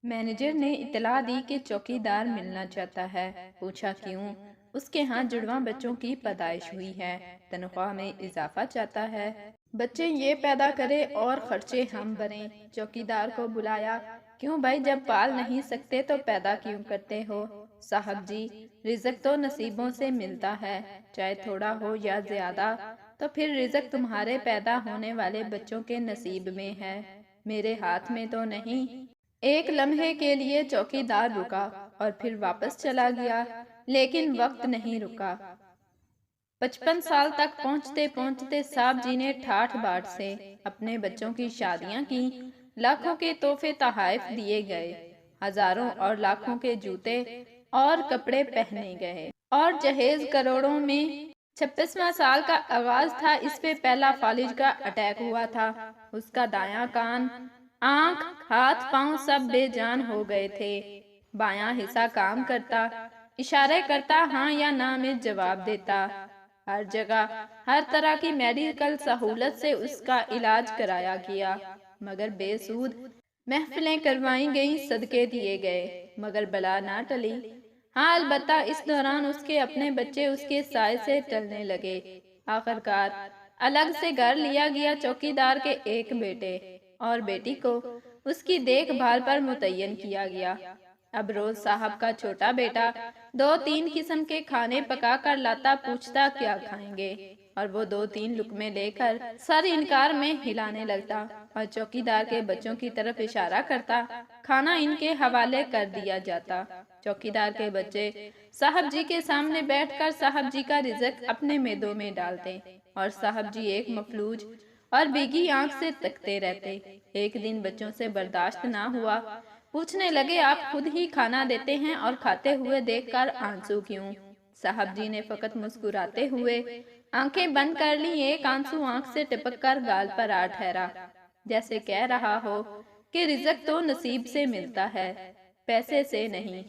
Manager نے اطلاع دی کہ چوکیدار ملنا چاہتا ہے۔ پوچھا کیوں؟ اس کے ہاں جڑواں بچوں کی پیدائش ہوئی ہے، تنخواہ میں اضافہ چاہتا ہے، بچے یہ پیدا کرے اور خرچے ہم بھریں۔ چوکیدار کو بلایا، کیوں بھائی، جب پال نہیں سکتے تو پیدا کیوں کرتے ہو؟ صاحب جی، رزق تو نصیبوں سے ملتا ہے، چاہے تھوڑا ہو یا زیادہ، تو پھر رزق تمہارے پیدا ہونے والے بچوں کے نصیب میں ہے، میرے ہاتھ میں تو نہیں۔ ایک لمحے کے لیے چوکیدار رکا اور پھر واپس چلا گیا، لیکن وقت نہیں رکا۔ 55 سال تک پہنچتے پہنچتے صاحب جی نے ٹھاٹھ باٹھ سے اپنے بچوں کی شادیاں کی، لاکھوں کے تحفے تحائف دیے گئے، ہزاروں اور لاکھوں کے جوتے اور کپڑے پہنے گئے، اور جہیز کروڑوں میں۔ 56واں سال کا آغاز تھا، اس پہ پہلا فالج کا اٹیک ہوا تھا۔ اس کا دایاں کان، آنکھ، ہاتھ پاؤں سب بے جان ہو گئے تھے۔ بایاں حصہ کام کرتا، اشارے کرتا، ہاں یا نہ میں جواب دیتا۔ ہر جگہ ہر طرح کی میڈیکل سہولت سے اس کا علاج کرایا گیا، مگر بے سود۔ محفلیں کروائی گئیں، صدقے دیے گئے، مگر بلا نہ ٹلی۔ ہاں، البتہ اس دوران اس کے اپنے بچے اس کے سائے سے ٹلنے لگے۔ آخرکار الگ سے گھر لیا گیا، چوکیدار کے ایک بیٹے اور بیٹی کو اس کی دیکھ بھال پر متعین کیا گیا۔ اب روز صاحب کا چھوٹا بیٹا 2-3 قسم کے کھانے پکا کر لاتا، پوچھتا کیا کھائیں گے، اور وہ 2-3 لقمے لے کر سر انکار میں ہلانے لگتا، اور چوکیدار کے بچوں کی طرف اشارہ کرتا، کھانا ان کے حوالے کر دیا جاتا۔ چوکیدار کے بچے صاحب جی کے سامنے بیٹھ کر صاحب جی کا رزق اپنے معدوں میں ڈالتے، اور صاحب جی ایک مفلوج اور بھیگی آنکھ سے تکتے رہتے۔ ایک دن بچوں سے برداشت نہ ہوا، پوچھنے لگے، آپ خود ہی کھانا دیتے ہیں اور کھاتے ہوئے دیکھ کر آنسو کیوں؟ صاحب جی نے فقط مسکراتے ہوئے آنکھیں بند کر لی، ایک آنسو آنکھ سے ٹپک کر گال پر آ ٹھہرا، جیسے کہہ رہا ہو کہ رزق تو نصیب سے ملتا ہے، پیسے سے نہیں۔